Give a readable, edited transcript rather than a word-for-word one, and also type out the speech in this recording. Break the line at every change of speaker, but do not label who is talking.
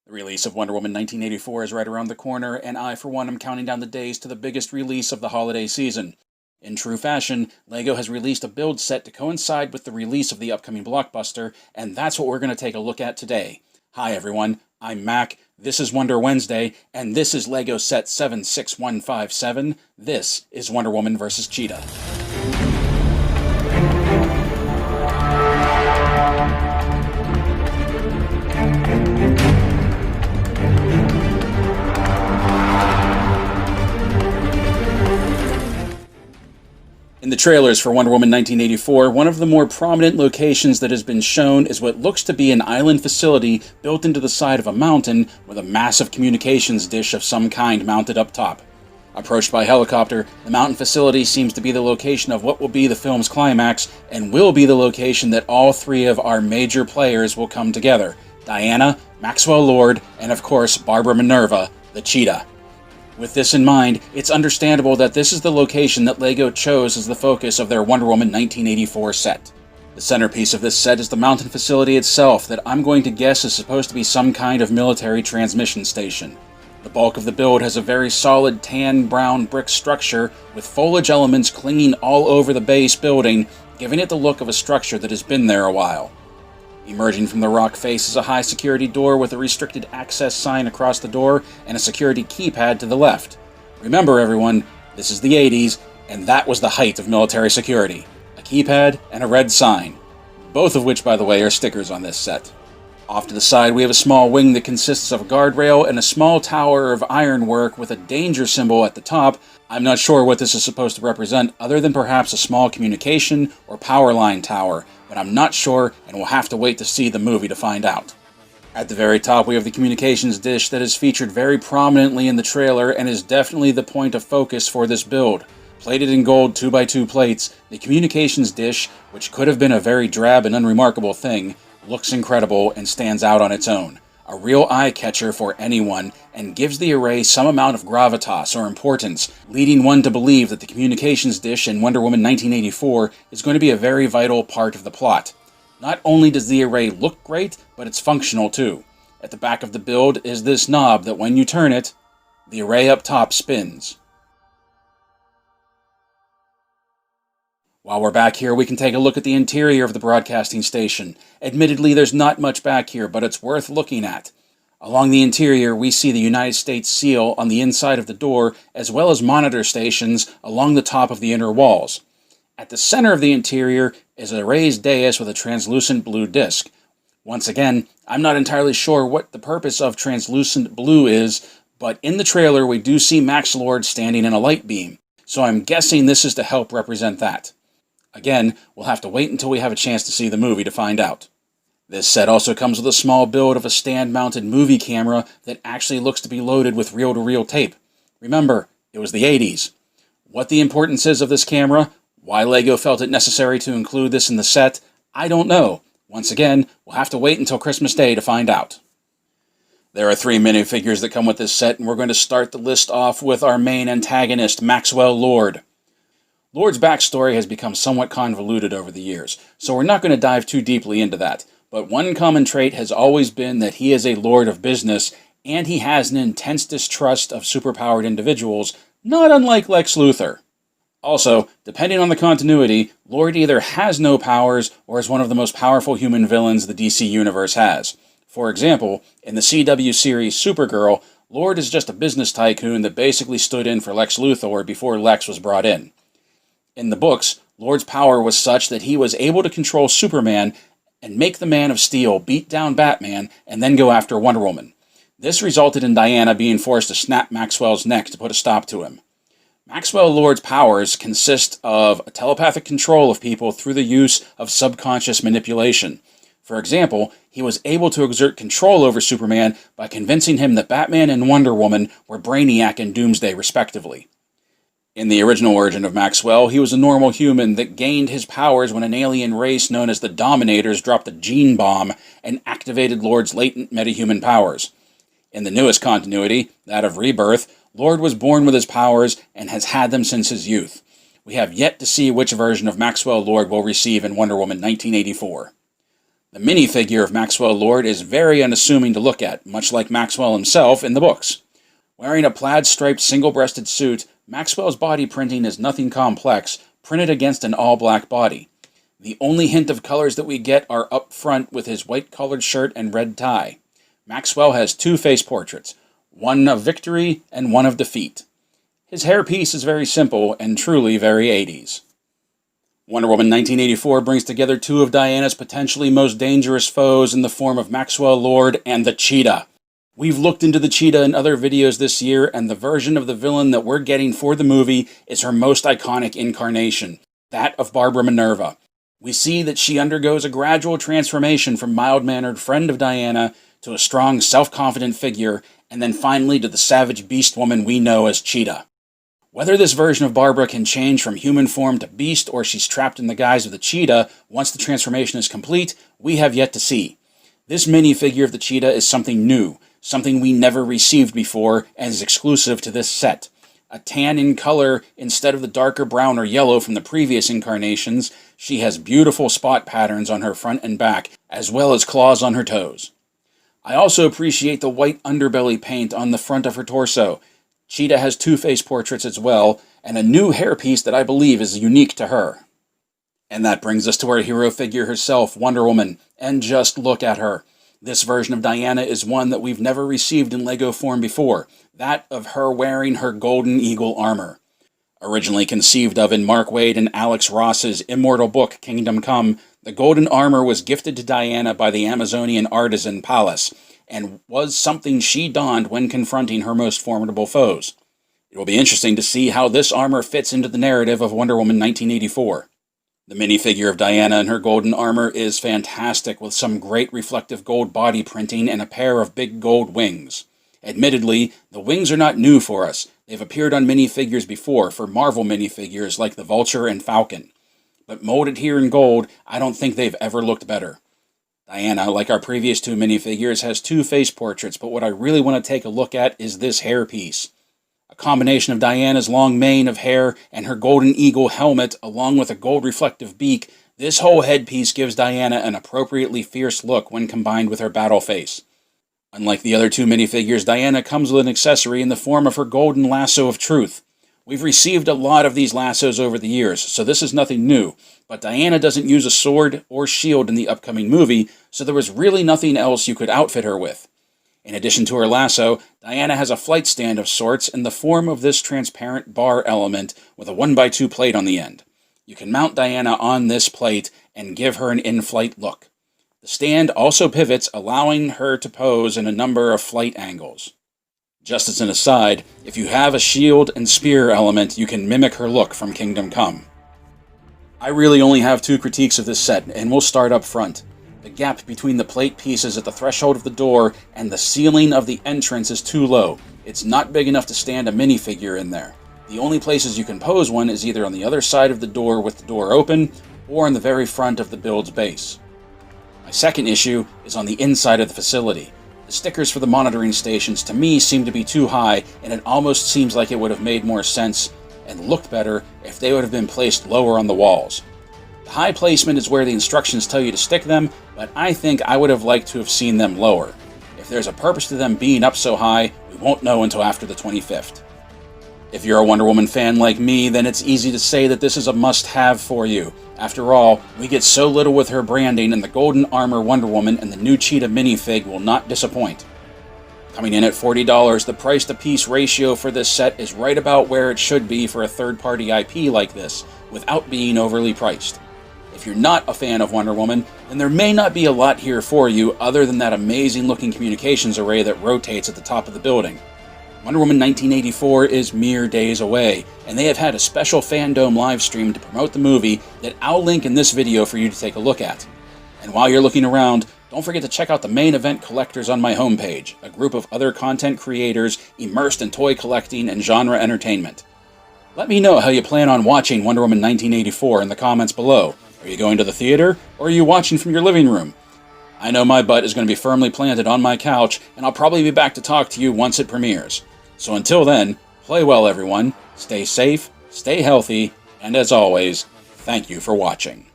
The release of Wonder Woman 1984 is right around the corner, and I, for one, am counting down the days to the biggest release of the holiday season. In true fashion, LEGO has released a build set to coincide with the release of the upcoming blockbuster, and that's what we're going to take a look at today. Hi everyone, I'm Mac, this is Wonder Wednesday, and this is LEGO Set 76157. This is Wonder Woman vs. Cheetah. In the trailers for Wonder Woman 1984, one of the more prominent locations that has been shown is what looks to be an island facility built into the side of a mountain with a massive communications dish of some kind mounted up top. Approached by helicopter, the mountain facility seems to be the location of what will be the film's climax, and will be the location that all three of our major players will come together: Diana, Maxwell Lord, and of course Barbara Minerva, the Cheetah. With this in mind, it's understandable that this is the location that LEGO chose as the focus of their Wonder Woman 1984 set. The centerpiece of this set is the mountain facility itself that I'm going to guess is supposed to be some kind of military transmission station. The bulk of the build has a very solid tan-brown brick structure with foliage elements clinging all over the base building, giving it the look of a structure that has been there a while. Emerging from the rock face is a high security door with a restricted access sign across the door and a security keypad to the left. Remember everyone, this is the 80s, and that was the height of military security. A keypad and a red sign. Both of which, by the way, are stickers on this set. Off to the side we have a small wing that consists of a guardrail and a small tower of ironwork with a danger symbol at the top. I'm not sure what this is supposed to represent other than perhaps a small communication or power line tower, but I'm not sure and we'll have to wait to see the movie to find out. At the very top we have the communications dish that is featured very prominently in the trailer and is definitely the point of focus for this build. Plated in gold 2x2 plates, the communications dish, which could have been a very drab and unremarkable thing, looks incredible and stands out on its own. A real eye-catcher for anyone, and gives the array some amount of gravitas or importance, leading one to believe that the communications dish in Wonder Woman 1984 is going to be a very vital part of the plot. Not only does the array look great, but it's functional too. At the back of the build is this knob that when you turn it, the array up top spins. While we're back here, we can take a look at the interior of the broadcasting station. Admittedly, there's not much back here, but it's worth looking at. Along the interior, we see the United States seal on the inside of the door, as well as monitor stations along the top of the inner walls. At the center of the interior is a raised dais with a translucent blue disc. Once again, I'm not entirely sure what the purpose of translucent blue is, but in the trailer we do see Max Lord standing in a light beam, so I'm guessing this is to help represent that. Again, we'll have to wait until we have a chance to see the movie to find out. This set also comes with a small build of a stand-mounted movie camera that actually looks to be loaded with reel-to-reel tape. Remember, it was the 80s. What the importance is of this camera, why LEGO felt it necessary to include this in the set, I don't know. Once again, we'll have to wait until Christmas Day to find out. There are 3 minifigures that come with this set, and we're going to start the list off with our main antagonist, Maxwell Lord. Lord's backstory has become somewhat convoluted over the years, so we're not going to dive too deeply into that, but one common trait has always been that he is a lord of business, and he has an intense distrust of superpowered individuals, not unlike Lex Luthor. Also, depending on the continuity, Lord either has no powers or is one of the most powerful human villains the DC Universe has. For example, in the CW series Supergirl, Lord is just a business tycoon that basically stood in for Lex Luthor before Lex was brought in. In the books, Lord's power was such that he was able to control Superman and make the Man of Steel beat down Batman and then go after Wonder Woman. This resulted in Diana being forced to snap Maxwell's neck to put a stop to him. Maxwell Lord's powers consist of a telepathic control of people through the use of subconscious manipulation. For example, he was able to exert control over Superman by convincing him that Batman and Wonder Woman were Brainiac and Doomsday respectively. In the original origin of Maxwell, he was a normal human that gained his powers when an alien race known as the Dominators dropped a gene bomb and activated Lord's latent metahuman powers. In the newest continuity, that of Rebirth, Lord was born with his powers and has had them since his youth. We have yet to see which version of Maxwell Lord we'll receive in Wonder Woman 1984. The minifigure of Maxwell Lord is very unassuming to look at, much like Maxwell himself in the books. Wearing a plaid-striped single-breasted suit, Maxwell's body printing is nothing complex, printed against an all-black body. The only hint of colors that we get are up front with his white-collared shirt and red tie. Maxwell has two face portraits, one of victory and one of defeat. His hairpiece is very simple and truly very 80s. Wonder Woman 1984 brings together two of Diana's potentially most dangerous foes in the form of Maxwell Lord and the Cheetah. We've looked into the Cheetah in other videos this year, and the version of the villain that we're getting for the movie is her most iconic incarnation, that of Barbara Minerva. We see that she undergoes a gradual transformation from mild-mannered friend of Diana to a strong, self-confident figure, and then finally to the savage beast woman we know as Cheetah. Whether this version of Barbara can change from human form to beast or she's trapped in the guise of the Cheetah once the transformation is complete, we have yet to see. This minifigure of the Cheetah is something new, something we never received before and is exclusive to this set. A tan in color instead of the darker brown or yellow from the previous incarnations, she has beautiful spot patterns on her front and back, as well as claws on her toes. I also appreciate the white underbelly paint on the front of her torso. Cheetah has two face portraits as well, and a new hairpiece that I believe is unique to her. And that brings us to our hero figure herself, Wonder Woman, and just look at her. This version of Diana is one that we've never received in LEGO form before, that of her wearing her Golden Eagle armor. Originally conceived of in Mark Waid and Alex Ross's immortal book, Kingdom Come, the golden armor was gifted to Diana by the Amazonian artisan Pallas, and was something she donned when confronting her most formidable foes. It will be interesting to see how this armor fits into the narrative of Wonder Woman 1984. The minifigure of Diana in her golden armor is fantastic, with some great reflective gold body printing and a pair of big gold wings. Admittedly, the wings are not new for us. They've appeared on minifigures before for Marvel minifigures like the Vulture and Falcon. But molded here in gold, I don't think they've ever looked better. Diana, like our previous two minifigures, has two face portraits, but what I really want to take a look at is this hairpiece. A combination of Diana's long mane of hair and her golden eagle helmet, along with a gold reflective beak, this whole headpiece gives Diana an appropriately fierce look when combined with her battle face. Unlike the other two minifigures, Diana comes with an accessory in the form of her golden lasso of truth. We've received a lot of these lassos over the years, so this is nothing new, but Diana doesn't use a sword or shield in the upcoming movie, so there was really nothing else you could outfit her with. In addition to her lasso, Diana has a flight stand of sorts in the form of this transparent bar element with a 1x2 plate on the end. You can mount Diana on this plate and give her an in-flight look. The stand also pivots, allowing her to pose in a number of flight angles. Just as an aside, if you have a shield and spear element, you can mimic her look from Kingdom Come. I really only have two critiques of this set, and we'll start up front. The gap between the plate pieces at the threshold of the door and the ceiling of the entrance is too low. It's not big enough to stand a minifigure in there. The only places you can pose one is either on the other side of the door with the door open, or in the very front of the build's base. My second issue is on the inside of the facility. The stickers for the monitoring stations to me seem to be too high, and it almost seems like it would have made more sense and looked better if they would have been placed lower on the walls. The high placement is where the instructions tell you to stick them, but I think I would have liked to have seen them lower. If there's a purpose to them being up so high, we won't know until after the 25th. If you're a Wonder Woman fan like me, then it's easy to say that this is a must-have for you. After all, we get so little with her branding, and the Golden Armor Wonder Woman and the new Cheetah minifig will not disappoint. Coming in at $40, the price-to-piece ratio for this set is right about where it should be for a third-party IP like this, without being overly priced. If you're not a fan of Wonder Woman, then there may not be a lot here for you other than that amazing-looking communications array that rotates at the top of the building. Wonder Woman 1984 is mere days away, and they have had a special Fandom livestream to promote the movie that I'll link in this video for you to take a look at. And while you're looking around, don't forget to check out the main event collectors on my homepage, a group of other content creators immersed in toy collecting and genre entertainment. Let me know how you plan on watching Wonder Woman 1984 in the comments below. Are you going to the theater, or are you watching from your living room? I know my butt is going to be firmly planted on my couch, and I'll probably be back to talk to you once it premieres. So until then, play well everyone, stay safe, stay healthy, and as always, thank you for watching.